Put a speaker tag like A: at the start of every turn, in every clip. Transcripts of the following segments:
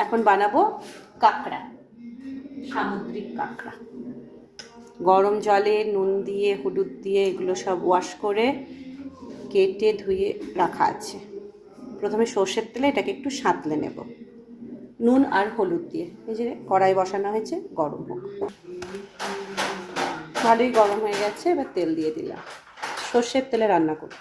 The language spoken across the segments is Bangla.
A: এখন বানাবো কাঁকড়া, সামুদ্রিক কাঁকড়া। গরম জলে নুন দিয়ে হলুদ দিয়ে এগুলো সব ওয়াশ করে কেটে ধুয়ে রাখা আছে। প্রথমে সর্ষের তেলে এটাকে একটু সাঁতলে নেব নুন আর হলুদ দিয়ে। এই যে কড়াই বসানো হয়েছে, গরম হোক। ভালোই গরম হয়ে গেছে, এবার তেল দিয়ে দিলাম। সর্ষের তেলে রান্না করব।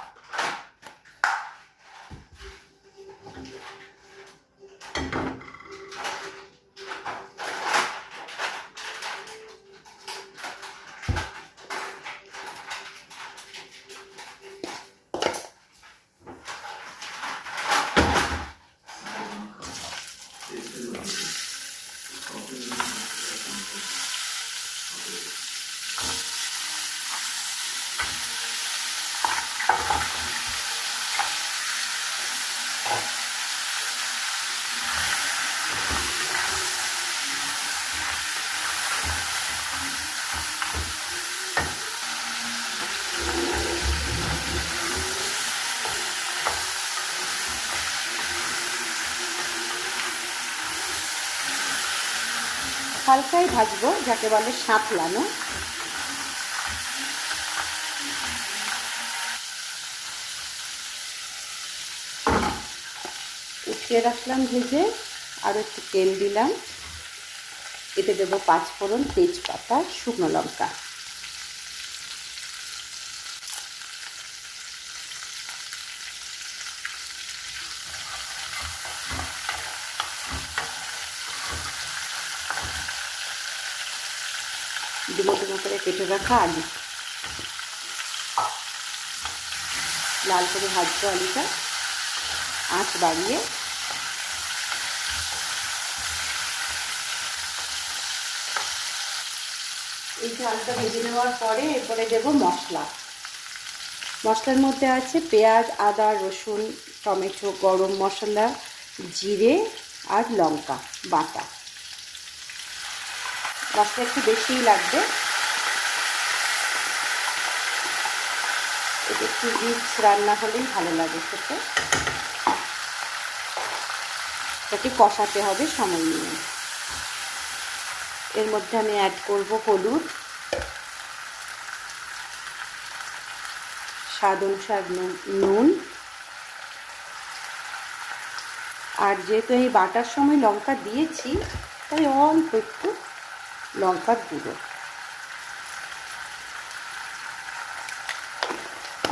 A: হালকাই ভাজবো, যাকে বলে সাঁতলানো। উঠিয়ে রাখলাম ভেজে, আর একটু তেল দিলাম। এতে দেবো 5 ফোড়ন, তেজপাতা, শুকনো লঙ্কা। ডুমো ডুমো করে কেটে রাখা আলু, লাল করে ভাজবো আলুটা, আঁচ বাড়িয়ে। এই যে আলুটা ভেজে নেওয়ার পরে এরপরে দেবো মশলা। মশলার মধ্যে আছে পেঁয়াজ, আদা, রসুন, টমেটো, গরম মশলা, জিরে আর লঙ্কা বাটা। মশলা একটু বেশিই লাগবে, এটা একটু রিচ রান্না হলেই ভালো লাগে খেতে। এটাকে কষাতে হবে সময় নিয়ে। এর মধ্যে আমি অ্যাড করব হলুদ, স্বাদ অনুসার নুন, আর যেহেতু এই বাটার সময় লঙ্কা দিয়েছি তাই অল্প একটু লঙ্কার গুঁড়ো।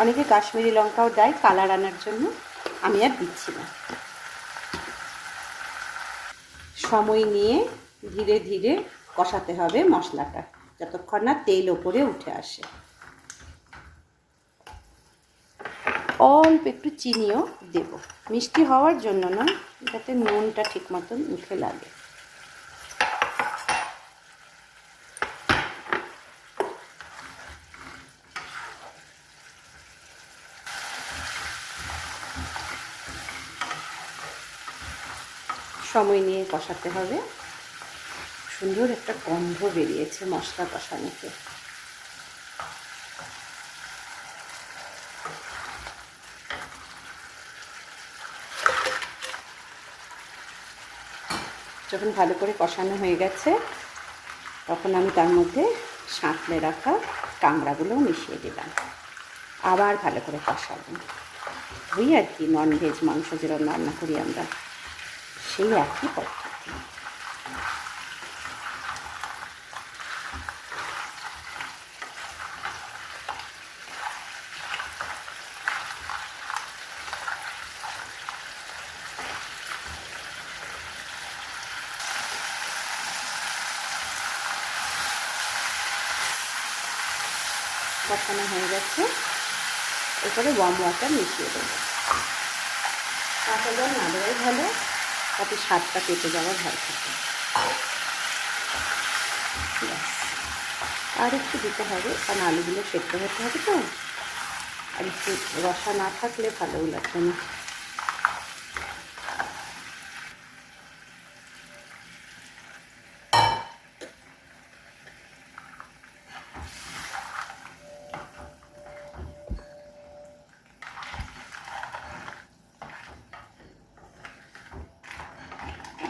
A: অনেকে কাশ্মীরি লঙ্কাও দেয় কালার আনার জন্য, আমি আর দিচ্ছি না। সময় নিয়ে ধীরে ধীরে কষাতে হবে মশলাটা, যতক্ষণ না তেল ওপরে উঠে আসে। অল্প একটু চিনিও দেব, মিষ্টি হওয়ার জন্য না, যাতে নুনটা ঠিক মতন মুখে লাগে। সময় নিয়ে কষাতে হবে। সুন্দর একটা গন্ধ বেরিয়েছে মশলা কষানোতে। যখন ভালো করে কষানো হয়ে গেছে তখন আমি তার মধ্যে সাঁতলে রাখা কাঁকড়াগুলো মিশিয়ে দিলাম। আবার ভালো করে কষাবো। ওই আর কি ননভেজ মাংস যেরকম রান্না করি আমরা, সেই একই পদ্ধতি। কষানো হয়ে গেছে, এরপরে ওয়ার্ম ওয়াটার মিশিয়ে দেবো। কাঁচা জল না দেওয়াই ভালো, তাতে স্বাদটা কেটে যাওয়ার ভয় থাকে। আর একটু দিতে হবে, কারণ আলুগুলো সেদ্ধ হতে হবে তো, আর একটু রসা না থাকলে ভালোও লাগবে না।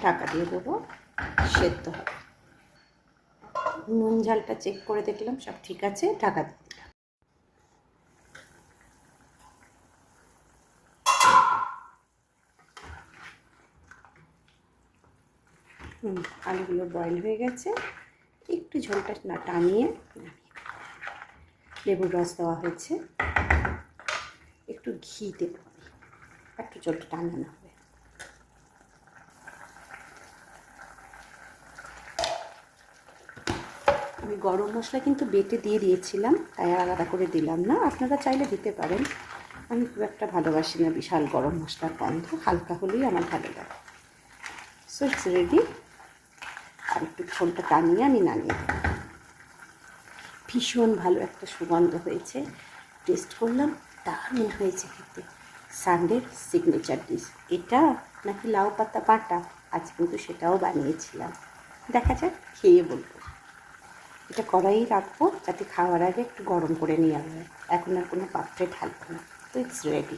A: ঢাকা দিয়ে দেবো, সেদ্ধ হবে। নুন ঝালটা চেক করে দেখলাম সব ঠিক আছে, ঢাকা দিয়ে দিলাম। আলুগুলো বয়েল হয়ে গেছে, একটু ঝোলটা না টানিয়ে লেবুর রস দেওয়া হয়েছে, একটু ঘি দেবো, একটু ঝোলটা টানানো হবে। আমি গরম মশলা কিন্তু বেটে দিয়ে দিয়েছিলাম, তাই আলাদা করে দিলাম না, আপনারা চাইলে দিতে পারেন। আমি খুব একটা ভালোবাসি না বিশাল গরম মশলার গন্ধ, হালকা হলেই আমার ভালো লাগে। So it's ready. আর একটু ঝোলটা টানিয়ে আমি নামিয়ে দেব। ভীষণ ভালো একটা সুগন্ধ হয়েছে, টেস্ট করলাম, দারুণ হয়েছে খেতে। সানডের সিগনেচার ডিশ এটা, নাকি লাউ পাতা বাটা, আজ কিন্তু সেটাও বানিয়েছিলাম। দেখা যাক, খেয়ে বলবো। এটা কড়াই রাখবো যাতে খাওয়ার আগে একটু গরম করে নিয়ে আসবে, এখন আর কোনো পাত্রে ঢালবো না। তো ইটস রেডি।